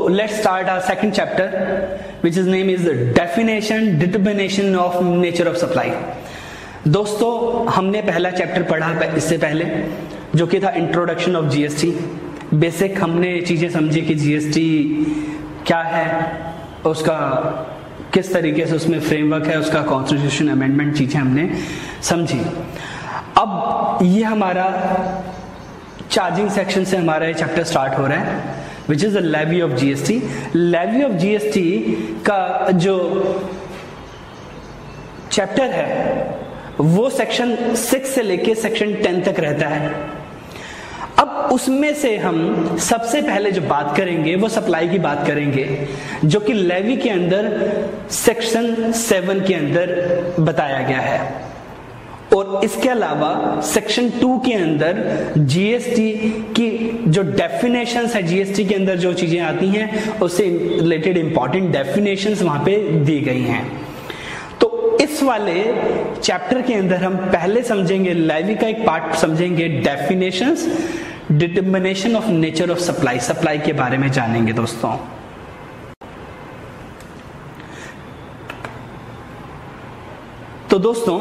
let's start our second chapter, which is name is definition, determination of nature of supply. दोस्तों हमने पहला chapter पढ़ा इससे पहले, जो कि था इंट्रोडक्शन ऑफ जीएसटी. बेसिक हमने चीजें समझी कि जीएसटी क्या है, उसका किस तरीके से उसमें फ्रेमवर्क है, उसका कॉन्स्टिट्यूशन अमेंडमेंट चीजें हमने समझी. अब ये हमारा चार्जिंग सेक्शन से हमारा ये चैप्टर स्टार्ट हो रहा है, which is the levy of GST. Levy of GST का जो चैप्टर है वो सेक्शन 6 से लेके सेक्शन 10 तक रहता है. अब उसमें से हम सबसे पहले जो बात करेंगे वो सप्लाई की बात करेंगे, जो कि लेवी के अंदर सेक्शन 7 के अंदर बताया गया है. और इसके अलावा सेक्शन 2 के अंदर जीएसटी की जो डेफिनेशंस है, जीएसटी के अंदर जो चीजें आती हैं उससे रिलेटेड इंपॉर्टेंट डेफिनेशंस वहां पे दी गई हैं. तो इस वाले चैप्टर के अंदर हम पहले समझेंगे, लेवी का एक पार्ट समझेंगे, definitions, determination of nature of supply, supply के बारे में जानेंगे दोस्तों. तो दोस्तों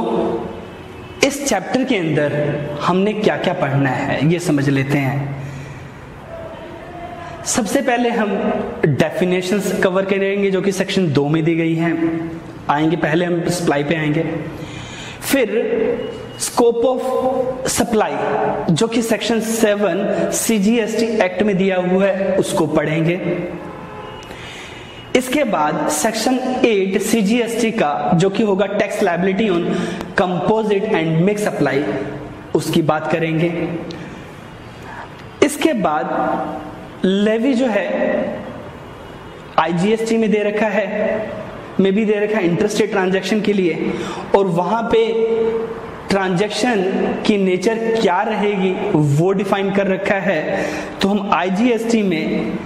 इस चैप्टर के अंदर हमने क्या क्या पढ़ना है ये समझ लेते हैं. सबसे पहले हम डेफिनेशंस कवर करेंगे जो कि सेक्शन 2 में दी गई हैं. आएंगे पहले हम सप्लाई पे आएंगे, फिर स्कोप ऑफ सप्लाई जो कि सेक्शन 7 सीजीएसटी एक्ट में दिया हुआ है उसको पढ़ेंगे. इसके बाद सेक्शन 8 सीजीएसटी का जो कि होगा tax liability on composite and mix supply, उसकी बात करेंगे. इसके बाद लेवी जो है आईजीएसटी में दे रखा है, में भी दे रखा है इंटरस्टेट ट्रांजैक्शन के लिए, और वहां पे ट्रांजैक्शन की नेचर क्या रहेगी वो डिफाइन कर रखा है. तो हम आईजीएसटी में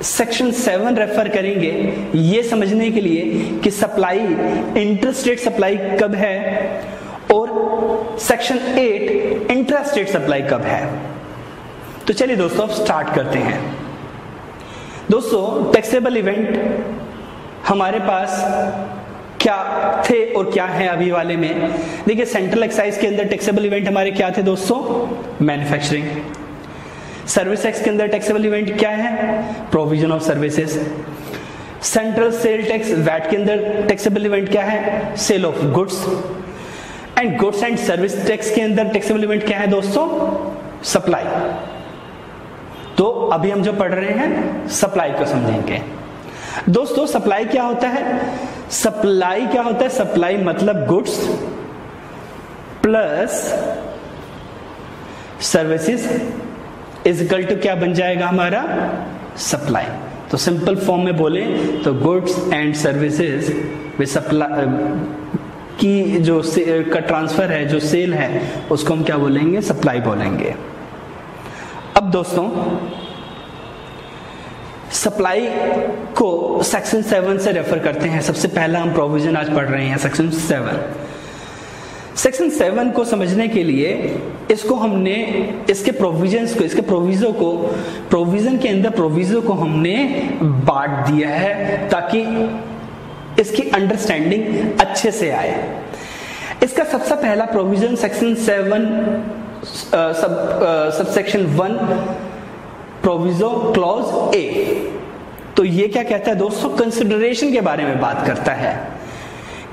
सेक्शन 7 रेफर करेंगे ये समझने के लिए कि सप्लाई, इंटरस्टेट सप्लाई कब है और सेक्शन 8 इंट्रास्टेट सप्लाई कब है. तो चलिए दोस्तों अब स्टार्ट करते हैं. दोस्तों टैक्सेबल इवेंट हमारे पास क्या थे और क्या है अभी वाले में. देखिए सेंट्रल एक्साइज के अंदर टैक्सेबल इवेंट हमारे क्या थे दोस्तों, मैन्युफैक्चरिंग. सर्विस टैक्स के अंदर टैक्सेबल इवेंट क्या है, provision of services. Central sale tax VAT के अंदर टैक्सेबल इवेंट क्या है, sale of goods. And goods and service tax के अंदर टैक्सेबल इवेंट क्या है दोस्तों, सप्लाई. तो अभी हम जो पढ़ रहे हैं सप्लाई को समझेंगे. दोस्तों सप्लाई क्या होता है, सप्लाई क्या होता है, सप्लाई मतलब goods plus services is equal to क्या बन जाएगा हमारा, सप्लाई. तो सिंपल फॉर्म में बोले तो goods and services with supply की जो का ट्रांसफर है, जो सेल है, उसको हम क्या बोलेंगे, सप्लाई बोलेंगे. अब दोस्तों सप्लाई को सेक्शन 7 से रेफर करते हैं. सबसे पहला हम प्रोविजन आज पढ़ रहे हैं सेक्शन 7. सेक्शन 7 को समझने के लिए इसको हमने इसके प्रोविजंस को, इसके प्रोविजो को, प्रोविजन के अंदर प्रोविजो को हमने बांट दिया है ताकि इसकी अंडरस्टैंडिंग अच्छे से आए. इसका सबसे पहला provision section 7 sub section 1 proviso clause A. तो ये क्या कहता है दोस्तों, कंसिडरेशन के बारे में बात करता है.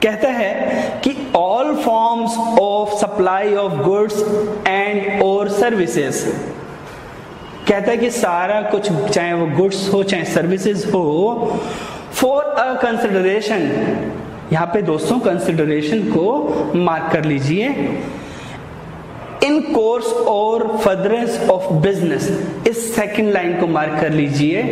कहता है कि all forms of supply of goods and और सर्विसेज, कहता है कि सारा कुछ चाहे वो गुड्स हो चाहे सर्विसेज हो, फॉर अ कंसिडरेशन. यहां पे दोस्तों कंसिडरेशन को मार्क कर लीजिए. इन कोर्स और फर्दरेंस ऑफ बिजनेस, इस सेकंड लाइन को मार्क कर लीजिए.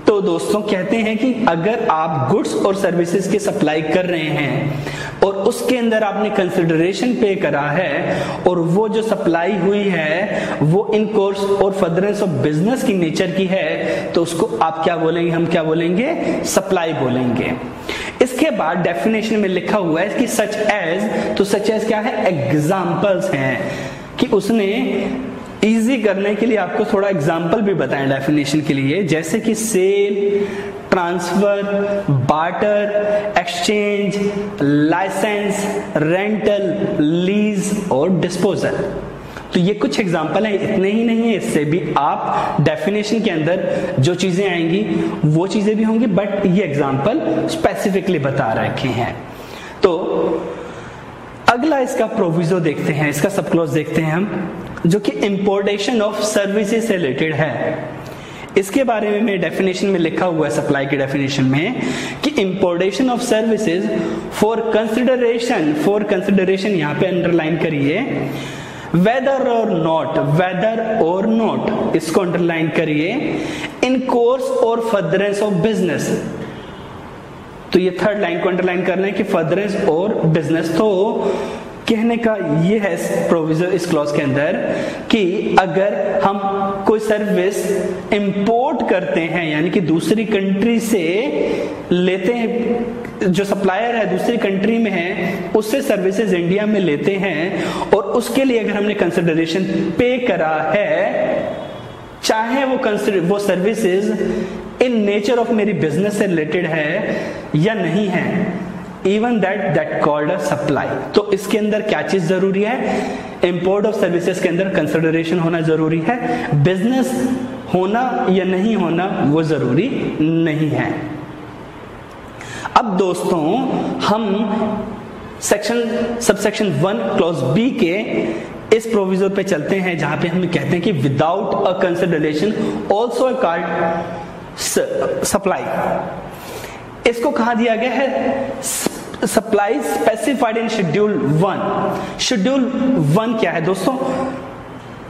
तो दोस्तों कहते हैं कि अगर आप गुड्स और सर्विसेज की सप्लाई कर रहे हैं और उसके अंदर आपने कंसिडरेशन पे करा है और वो जो सप्लाई हुई है वो इन कोर्स और फर्दरेंस ऑफ बिजनेस की नेचर की है, तो उसको आप क्या बोलेंगे, हम क्या बोलेंगे, सप्लाई बोलेंगे. इसके बाद डेफिनेशन में लिखा हुआ है कि सच एज, तो सच एज क्या है, एग्जाम्पल्स हैं कि उसने इजी करने के लिए आपको थोड़ा एग्जांपल भी बताएं डेफिनेशन के लिए, जैसे कि sale, transfer, barter, exchange, licence, rental, lease और डिस्पोजल। तो ये कुछ एग्जांपल है, इतने ही नहीं है, इससे भी आप डेफिनेशन के अंदर जो चीजें आएंगी वो चीजें भी होंगी, बट ये एग्जांपल स्पेसिफिकली बता रखे हैं। तो अगला इसका प्रोविजो देखते हैं, इसका सब क्लॉज देखते हैं हम, जो कि इंपोर्टेशन ऑफ सर्विसेज से रिलेटेड है। इसके बारे में मेरे डेफिनेशन में लिखा हुआ है, सप्लाई की डेफिनेशन में, कि importation of services for consideration यहां पे अंडरलाइन करिए, वेदर और नॉट इसको अंडरलाइन करिए, इन कोर्स और फर्दरेंस ऑफ बिजनेस। तो ये थर्ड लाइन को अंडरलाइन करना है कि फर्दरेंस और बिजनेस। तो कहने का ये है प्रोविजन इस क्लॉज के अंदर कि अगर हम कोई सर्विस इंपोर्ट करते हैं, यानी कि दूसरी कंट्री से लेते हैं, जो सप्लायर है दूसरी कंट्री में है, उससे सर्विसेज इंडिया में लेते हैं, और उसके लिए अगर हमने कंसिडरेशन पे करा है, चाहे वो सर्विसेज इन नेचर ऑफ मेरी बिजनेस से रिलेटेड है या नहीं है, even that called a supply. तो इसके अंदर क्या चीज जरूरी है? इंपोर्ट ऑफ सर्विसेज के अंदर कंसिडरेशन होना जरूरी है, बिजनेस होना या नहीं होना वो जरूरी नहीं है। अब दोस्तों हम सबसेक्शन 1 क्लॉज बी के इस प्रोविजन पे चलते हैं, जहां पे हम कहते हैं कि without a consideration also called supply. इसको कहा दिया गया है supply specified in schedule 1। Schedule 1 क्या है दोस्तों?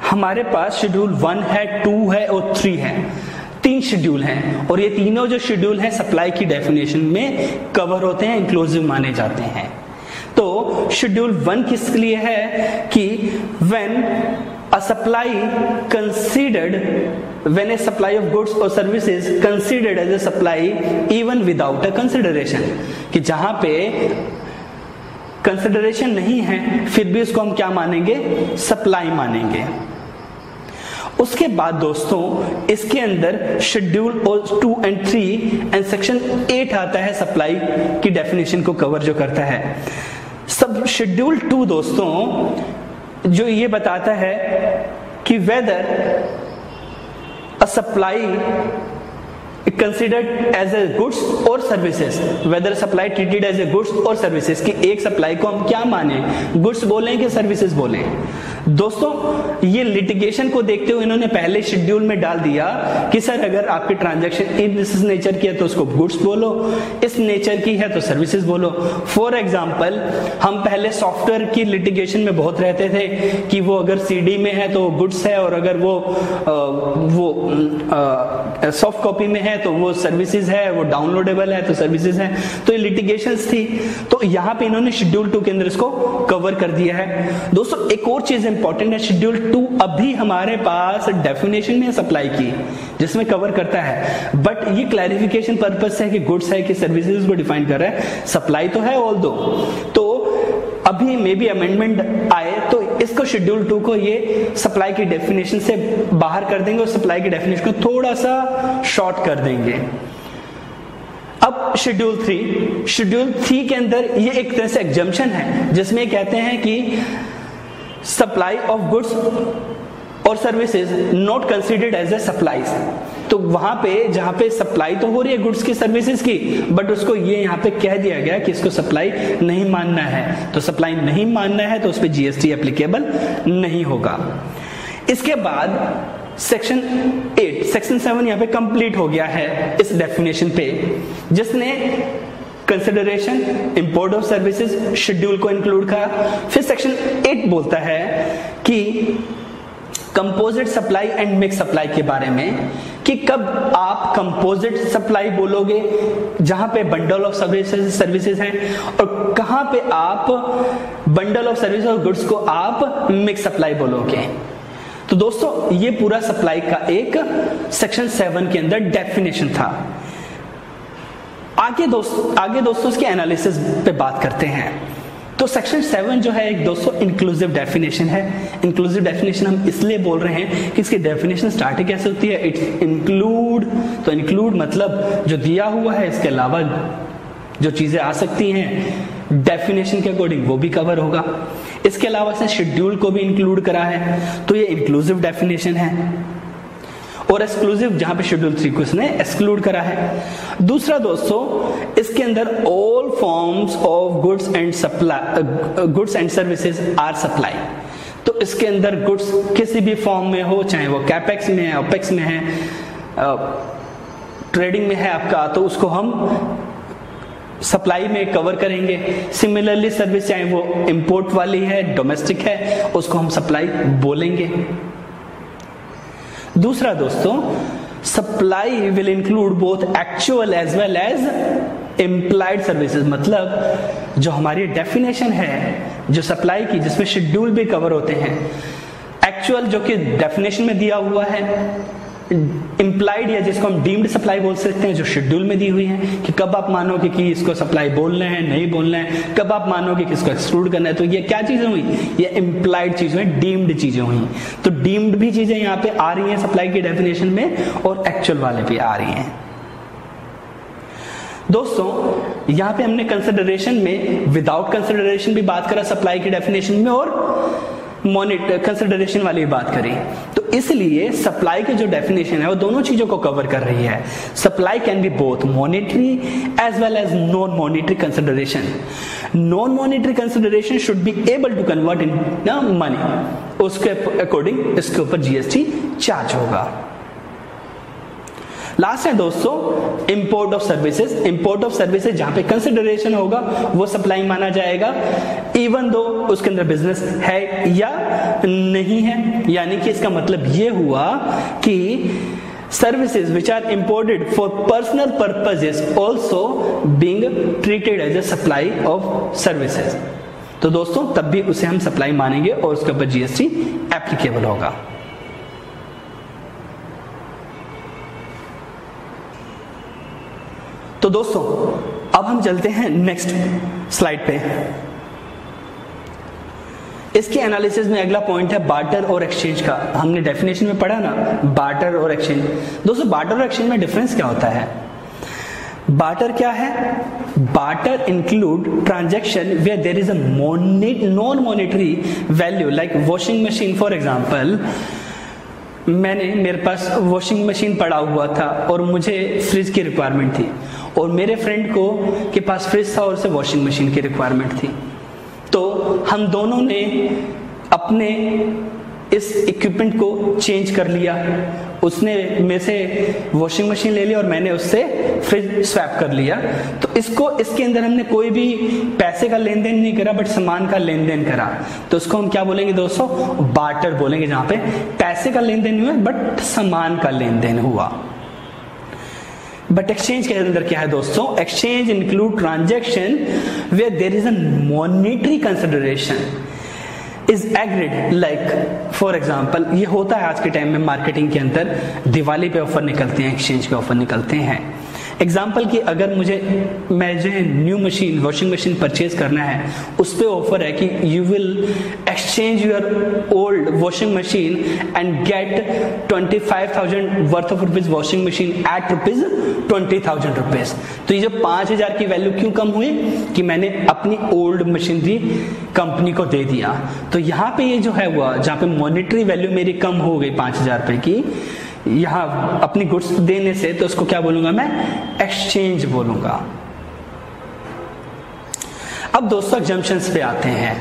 हमारे पास शेड्यूल 1 है, 2 है और 3 है, 3 शेड्यूल हैं, और ये तीनों जो शेड्यूल हैं सप्लाई की डेफिनेशन में कवर होते हैं, इंक्लूसिव माने जाते हैं। तो शेड्यूल 1 किस लिए है कि when a supply of goods or services considered as a supply even without a consideration, कि जहां पे कंसिडरेशन नहीं है फिर भी उसको हम क्या मानेंगे? सप्लाई मानेंगे। उसके बाद दोस्तों इसके अंदर शेड्यूल 2 and 3 एंड सेक्शन 8 आता है, सप्लाई की डेफिनेशन को कवर जो करता है। सब शेड्यूल 2 दोस्तों जो ये बताता है कि whether a supply considered as a goods और services, whether supply treated as a goods और सर्विसेज, कि एक सप्लाई को हम क्या माने, गुड्स बोलें कि सर्विसेज बोलें। दोस्तों ये लिटिगेशन को देखते हुए इन्होंने पहले शेड्यूल में डाल दिया कि सर अगर आपकी ट्रांजैक्शन इस नेचर की है तो उसको गुड्स बोलो, इस नेचर की है तो सर्विसेज बोलो। फॉर एग्जांपल हम पहले सॉफ्टवेयर की लिटिगेशन में बहुत रहते थे कि वो अगर सीडी में है तो गुड्स है, और अगर वो सॉफ्ट कॉपी में है तो वो सर्विसेज है, वो डाउनलोडेबल है तो सर्विसेज है। तो ये लिटिगेशंस थी, तो यहाँ पे इन्होंने शेड्यूल 2 के अंदर इसको कवर कर दिया है। दोस्तों एक और चीज इंपॉर्टेंट है, शेड्यूल 2 अभी हमारे पास डेफिनेशन में सप्लाई की जिसमें कवर करता है, बट ये क्लैरिफिकेशन पर्पज से है कि गुड्स है कि सर्विसेज को डिफाइन कर रहा है, सप्लाई तो है ऑल दो। तो अभी मे बी अमेंडमेंट आए तो इसको शेड्यूल 2 को ये सप्लाई की डेफिनेशन से बाहर कर देंगे और सप्लाई की डेफिनेशन को थोड़ा सा शॉर्ट कर देंगे। अब शेड्यूल 3 के अंदर ये एक तरह से एग्जम्पशन है जिसमें कहते हैं कि सप्लाई ऑफ गुड्स और services not considered as a supplies. तो वहां पे जहां पे सप्लाई तो हो रही है गुड्स की सर्विसेज की, बट उसको ये यहाँ पे कह दिया गया कि इसको सप्लाई नहीं मानना है। तो सप्लाई नहीं मानना है तो उस पर जीएसटी एप्लीकेबल नहीं होगा। इसके बाद सेक्शन 7 यहाँ पे कंप्लीट हो गया है इस डेफिनेशन पे, जिसने consideration, import of services, schedule को इंक्लूड करा। फिर सेक्शन 8 बोलता है कि composite supply and mix supply के बारे में, कि कब आप कंपोजिट सप्लाई बोलोगे जहां पे बंडल ऑफ सर्विसेज हैं, और कहां पे आप बंडल ऑफ सर्विस और गुड्स को आप मिक्स सप्लाई बोलोगे। तो दोस्तों ये पूरा सप्लाई का एक सेक्शन 7 के अंदर डेफिनेशन था। आगे दोस्तों इसके एनालिसिस पे बात करते हैं। तो तो सेक्शन 7 जो है एक दोस्तों इंक्लूसिव डेफिनेशन है। इंक्लूसिव डेफिनेशन हम इसलिए बोल रहे हैं कि इसकी डेफिनेशन स्टार्टिंग कैसे होती है, इट्स इंक्लूड। तो इंक्लूड मतलब जो दिया हुआ है इसके अलावा जो चीजें आ सकती हैं डेफिनेशन के अकॉर्डिंग वो भी कवर होगा। इसके अलावा इसने शेड्यूल को भी इंक्लूड करा है, तो ये इंक्लूसिव डेफिनेशन है। और एक्सक्लूसिव जहां पे शेड्यूल 3 को इसने एक्सक्लूड करा है। दूसरा दोस्तों, इसके अंदर all forms of goods and services are supply. तो इसके अंदर गुड्स किसी भी फॉर्म में हो, चाहे वो कैपेक्स में है, ओपेक्स में है, ट्रेडिंग में है आपका, तो उसको हम सप्लाई में कवर करेंगे। सिमिलरली सर्विस चाहे वो इंपोर्ट वाली है, डोमेस्टिक है, उसको हम सप्लाई बोलेंगे। दूसरा दोस्तों, supply will include both actual as well as implied services. मतलब जो हमारी डेफिनेशन है जो सप्लाई की, जिसमें शेड्यूल भी कवर होते हैं, एक्चुअल जो कि डेफिनेशन में दिया हुआ है, इम्प्लाइड या जिसको हम डीम्ड सप्लाई बोल सकते हैं जो शेड्यूल में दी हुई है कि कब आप मानोगे कि इसको सप्लाई बोलना है, नहीं बोलना है, कब आप मानोगे कि इसको एक्सक्लूड करना है। तो ये क्या चीजें हुई, ये इम्प्लाइड चीजें हुई, डीम्ड चीजें हुई। तो डीम्ड भी चीजें यहाँ पे आ रही हैं सप्लाई की डेफिनेशन में, और एक्चुअल वाले भी आ रही हैं। दोस्तों यहाँ पे हमने कंसिडरेशन में विदाउट कंसिडरेशन भी बात करा सप्लाई की डेफिनेशन में, और मॉनिटर कंसिडरेशन वाली भी बात करी। तो इसलिए सप्लाई की जो डेफिनेशन है वो दोनों चीजों को कवर कर रही है। Supply can be both monetary as well as non monetary consideration. Non monetary consideration should be able to convert in money, उसके अकॉर्डिंग इसके ऊपर जीएसटी चार्ज होगा। लास्ट है दोस्तों import of services. Import of services जहां पे consideration होगा वो सप्लाई माना जाएगा, इवन दो उसके अंदर बिजनेस है या नहीं है। यानी कि इसका मतलब ये हुआ कि services which are imported for personal purposes also being treated as a supply of services. तो दोस्तों तब भी उसे हम सप्लाई मानेंगे और उसके ऊपर जीएसटी एप्लीकेबल होगा। तो दोस्तों अब हम चलते हैं नेक्स्ट स्लाइड पे। इसके एनालिसिस में अगला पॉइंट है बार्टर और एक्सचेंज का। हमने डेफिनेशन में पढ़ा ना बार्टर और एक्सचेंज। दोस्तों बार्टर और एक्सचेंज में डिफरेंस क्या होता है? बार्टर क्या है? Barter include transaction where there is a non monetary value like washing machine. For example, मेरे पास वॉशिंग मशीन पड़ा हुआ था और मुझे फ्रिज की रिक्वायरमेंट थी, और मेरे फ्रेंड को के पास फ्रिज था और उसे वॉशिंग मशीन की रिक्वायरमेंट थी। तो हम दोनों ने अपने इस इक्विपमेंट को चेंज कर लिया। उसने मेरे से वॉशिंग मशीन ले लिया और मैंने उससे फ्रिज स्वैप कर लिया। तो इसके अंदर हमने कोई भी पैसे का लेन देन नहीं करा, बट सामान का लेन देन करा। तो उसको हम क्या बोलेंगे दोस्तों? बार्टर बोलेंगे, जहां पे पैसे का लेन देन हुआ बट सामान का लेन देन हुआ। बट एक्सचेंज के अंदर क्या है दोस्तों? Exchange include transaction where there is a monetary consideration is agreed. Like for example, ये होता है आज के टाइम में मार्केटिंग के अंदर, दिवाली पे ऑफर निकलते हैं, एक्सचेंज के ऑफर निकलते हैं। एग्जाम्पल की अगर मैं जो है new machine washing machine purchase करना है, उस पे ऑफर है कि you will exchange your old washing machine and get 25,000 worth of rupees washing machine at rupees 20,000 rupees. तो ये जो 5,000 की वैल्यू क्यों कम हुई? कि मैंने अपनी ओल्ड मशीनरी कंपनी को दे दिया। तो यहाँ पे ये जो है हुआ, जहाँ पे मॉनेटरी वैल्यू मेरी कम हो गई 5,000 रुपए की, यहां अपनी गुड्स देने से, तो उसको क्या बोलूंगा मैं? एक्सचेंज बोलूंगा। अब दोस्तों एग्जम्पशंस पे आते हैं।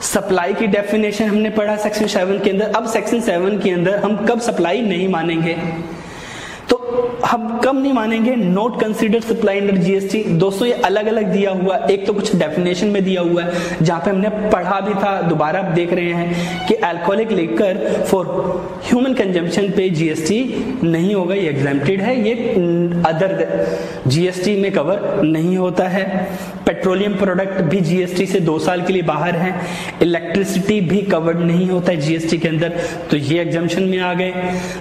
सप्लाई की डेफिनेशन हमने पढ़ा सेक्शन 7 के अंदर। अब सेक्शन 7 के अंदर हम कब सप्लाई नहीं मानेंगे? तो हम कब नहीं मानेंगे? Note considered supply under GST. दोस्तों ये अलग अलग दिया हुआ, एक तो कुछ डेफिनेशन में दिया हुआ है जहां पे हमने पढ़ा भी था, दोबारा आप देख रहे हैं कि alcoholic liquor for human consumption पे जीएसटी नहीं होगा, ये एग्जेम्प्टेड है, ये अदर जीएसटी में कवर नहीं होता है। पेट्रोलियम प्रोडक्ट भी जीएसटी से 2 साल के लिए बाहर है। इलेक्ट्रिसिटी भी कवर्ड नहीं होता है जीएसटी के अंदर, तो ये एग्जम्पशन में आ गए।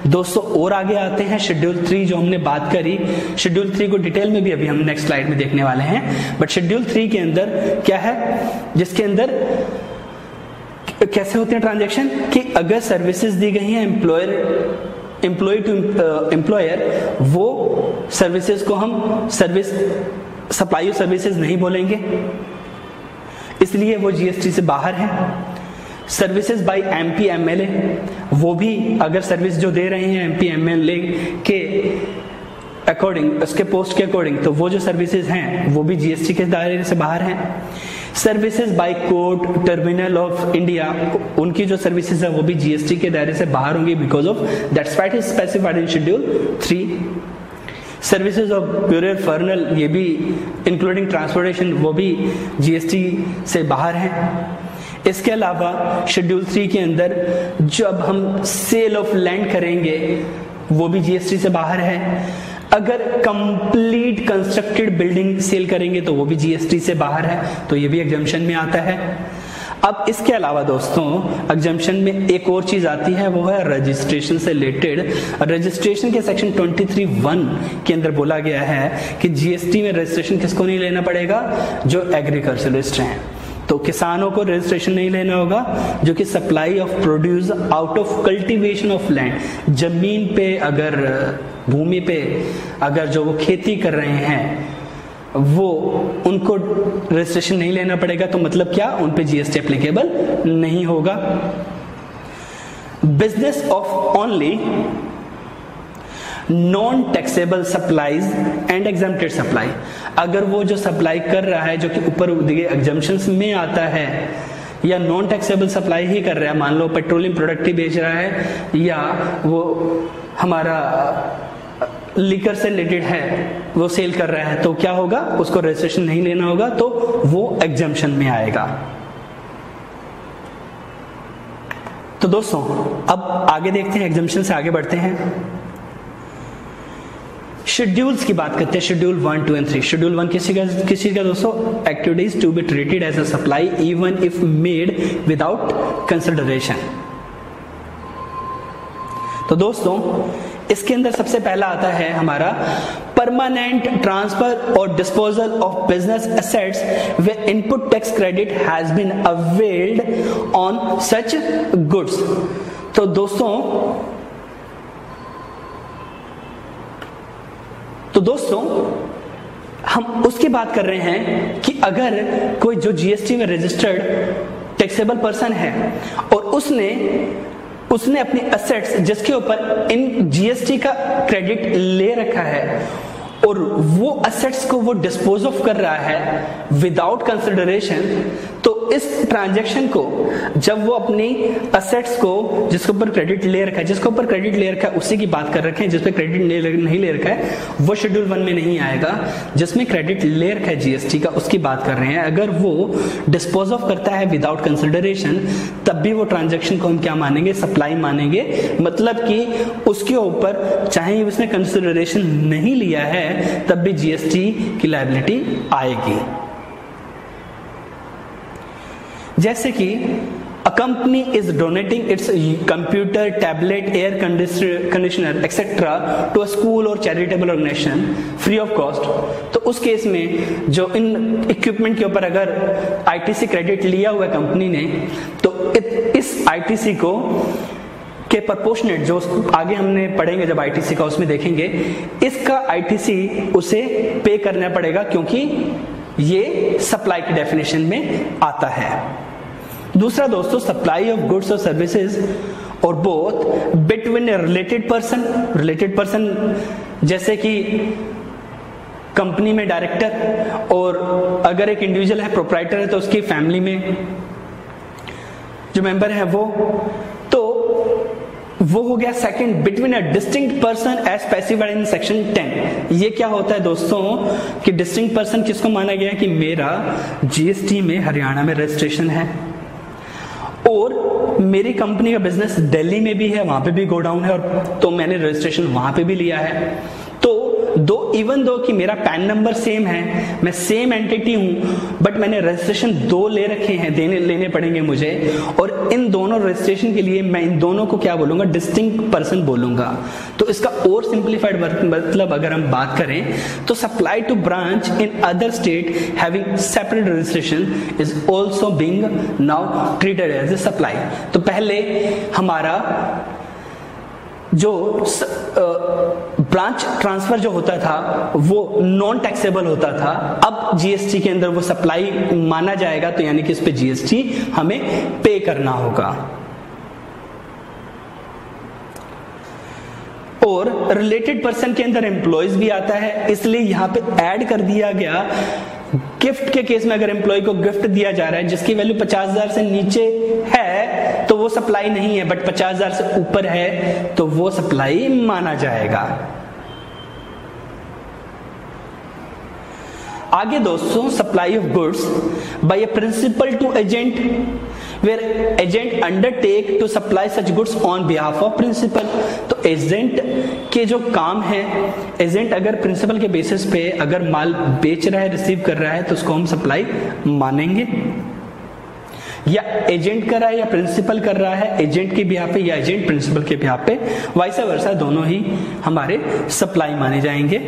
दोस्तों और आगे आते हैं शेड्यूल 3 जो हमने हमने बात करी, शेड्यूल 3 को डिटेल में भी अभी हम नेक्स्ट स्लाइड में देखने वाले हैं, बट शेड्यूल 3 के अंदर क्या है, जिसके अंदर कैसे होते हैं ट्रांजैक्शन, कि अगर सर्विसेज दी गई हैं एम्प्लॉय टू एम्प्लॉयर, वो सर्विसेज को हम सप्लाई ऑफ सर्विसेज नहीं बोलेंगे, इसलिए वो जीएसटी से बाहर है। सर्विसेज बाय एमपी एमएलए, वो भी अगर सर्विस जो दे रहे हैं एमपी एमएलए के अकॉर्डिंग, उसके पोस्ट के अकॉर्डिंग, तो वो जो सर्विसेज हैं वो भी जीएसटी के दायरे से बाहर हैं। Services by court terminal of India, उनकी जो सर्विसेज है वो भी जीएसटी के दायरे से बाहर होंगी, because of that's what is specified in schedule 3। Services of burial funeral, ये भी इंक्लूडिंग ट्रांसपोर्टेशन, वो भी जीएसटी से बाहर हैं। इसके अलावा शेड्यूल 3 के अंदर जब हम सेल ऑफ लैंड करेंगे वो भी जीएसटी से बाहर है। अगर कंप्लीट कंस्ट्रक्टेड बिल्डिंग सेल करेंगे तो वो भी जीएसटी से बाहर है, तो ये भी एग्जम्पशन में आता है। अब इसके अलावा दोस्तों एग्जम्पशन में एक और चीज आती है, वो है रजिस्ट्रेशन से रिलेटेड। रजिस्ट्रेशन के सेक्शन 23(1) के अंदर बोला गया है कि जीएसटी में रजिस्ट्रेशन किसको नहीं लेना पड़ेगा, जो एग्रीकल्चरिस्ट हैं। तो किसानों को रजिस्ट्रेशन नहीं लेना होगा जो कि supply of produce out of cultivation of land, जमीन पे अगर भूमि पे अगर जो वो खेती कर रहे हैं वो उनको रजिस्ट्रेशन नहीं लेना पड़ेगा, तो मतलब क्या, उन पे जीएसटी एप्लीकेबल नहीं होगा। Business of only non taxable supplies and exempted supply, अगर वो जो सप्लाई कर रहा है जो कि ऊपर दिए एग्जम्पशंस में आता है, या नॉन टैक्सेबल सप्लाई ही कर रहा है, मान लो पेट्रोलियम प्रोडक्ट ही बेच रहा है या वो हमारा लिकर से रिलेटेड है वो सेल कर रहा है, तो क्या होगा, उसको रजिस्ट्रेशन नहीं लेना होगा, तो वो एग्जम्पशन में आएगा। तो दोस्तों अब आगे देखते हैं, एग्जम्पशन से आगे बढ़ते हैं, शेड्यूल्स की बात करते हैं। Schedule 1, 2 and 3। शेड्यूल 1 किसी का दोस्तों, activities to be treated as a supply even if made without consideration. तो दोस्तों इसके अंदर सबसे पहला आता है हमारा परमानेंट ट्रांसफर और disposal of business assets where input tax credit has been availed on such goods. तो दोस्तों हम उसकी बात कर रहे हैं कि अगर कोई जो जीएसटी में रजिस्टर्ड टैक्सेबल पर्सन है और उसने अपनी एसेट्स जिसके ऊपर इन जीएसटी का क्रेडिट ले रखा है और वो एसेट्स को वो डिस्पोज ऑफ कर रहा है विदाउट कंसिडरेशन, तो इस ट्रांजैक्शन को जब वो अपनी एसेट्स को जिसके ऊपर क्रेडिट ले रखा है, जिसके ऊपर क्रेडिट ले रखा है उसी की बात कर रखे हैं, जिसपे क्रेडिट नहीं ले रखा है वो शेड्यूल 1 में नहीं आएगा। जिसमें क्रेडिट ले रखा है जीएसटी का उसकी बात कर रहे हैं। अगर वो डिस्पोज ऑफ करता है विदाउट कंसिडरेशन, तब भी वो ट्रांजैक्शन को हम क्या मानेंगे, सप्लाई मानेंगे। मतलब कि उसके ऊपर चाहे उसने कंसिडरेशन नहीं लिया है तब भी जीएसटी की लायबिलिटी आएगी। जैसे कि a company is donating its computer, tablet, air conditioner, etc. to a school or charitable organization free of cost, तो उस केस में जो इन इक्विपमेंट के ऊपर अगर आईटीसी क्रेडिट लिया हुआ है कंपनी ने, तो इस आईटीसी को के प्रपोर्शनेट जो आगे हमने पढ़ेंगे जब आईटीसी का उसमें देखेंगे, इसका आईटीसी उसे पे करना पड़ेगा क्योंकि ये सप्लाई की डेफिनेशन में आता है। दूसरा दोस्तों, सप्लाई ऑफ गुड्स और सर्विसेज और बोथ बिटवीन ए रिलेटेड पर्सन जैसे कि कंपनी में डायरेक्टर और अगर एक इंडिविजुअल है प्रोप्राइटर है तो उसकी फैमिली में जो मेंबर है वो हो गया second, between a distinct person as specified in section 10। ये क्या होता है दोस्तों कि डिस्टिंक्ट पर्सन किसको माना गया कि मेरा जीएसटी में हरियाणा में रजिस्ट्रेशन है और मेरी कंपनी का बिजनेस दिल्ली में भी है, वहां पे भी गोडाउन है और तो मैंने रजिस्ट्रेशन वहां पे भी लिया है, तो दो इवन दो कि मेरा पैन नंबर सेम है, मैं सेम एंटिटी हूं, बट मैंने रजिस्ट्रेशन दो ले रखे हैं, लेने पड़ेंगे मुझे, और इन दोनों रजिस्ट्रेशन के लिए मैं इन दोनों को क्या बोलूंगा, डिस्टिंक्ट पर्सन बोलूंगा। तो इसका और सिंप्लीफाइड मतलब अगर हम बात करें तो supply to branch in other state having separate registration is also being now treated as a supply. तो पहले हमारा जो ब्रांच ट्रांसफर जो होता था वो नॉन टैक्सेबल होता था, अब जीएसटी के अंदर वो सप्लाई माना जाएगा, तो यानी कि इस पे जीएसटी हमें पे करना होगा। और रिलेटेड पर्सन के अंदर एम्प्लॉयज भी आता है, इसलिए यहां पे ऐड कर दिया गया गिफ्ट के केस में अगर एम्प्लॉय को गिफ्ट दिया जा रहा है जिसकी वैल्यू 50,000 से नीचे है तो वो सप्लाई नहीं है, बट 50,000 से ऊपर है तो वो सप्लाई माना जाएगा। आगे दोस्तों, supply of goods by a principal to agent where agent undertake to supply such goods on behalf of principal. तो एजेंट के जो काम है, एजेंट अगर प्रिंसिपल के बेसिस पे अगर माल बेच रहा है, रिसीव कर रहा है, तो उसको हम सप्लाई मानेंगे। या एजेंट कर रहा है या प्रिंसिपल कर रहा है, एजेंट के बिहाफ पे या एजेंट प्रिंसिपल के बिहाफ पे, वाइसा वर्सा दोनों ही हमारे सप्लाई माने जाएंगे।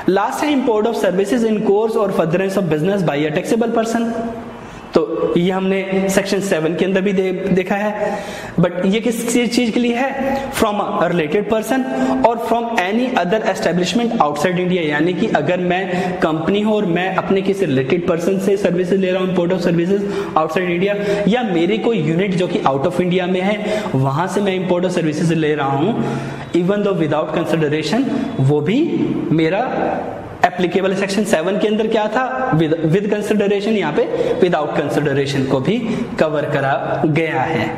लास्ट है import of services in course और furtherance of business by a taxable person. तो ये हमने सेक्शन 7 के अंदर भी देखा है, बट ये किस चीज के लिए है, फ्रॉम अ रिलेटेड पर्सन और from any other establishment outside India. यानी कि अगर मैं कंपनी हूं और मैं अपने किसी रिलेटेड पर्सन से सर्विसेज ले रहा हूं, import of services outside India, या मेरी कोई यूनिट जो कि आउट ऑफ इंडिया में है वहां से मैं इंपोर्ट ऑफ सर्विसेज ले रहा हूं, इवन दो विदाउट कंसिडरेशन, वो भी मेरा एप्लीकेबल। सेक्शन 7 के अंदर क्या था, विद कंसिडरेशन, यहाँ पे विदाउट कंसिडरेशन को भी कवर करा गया है।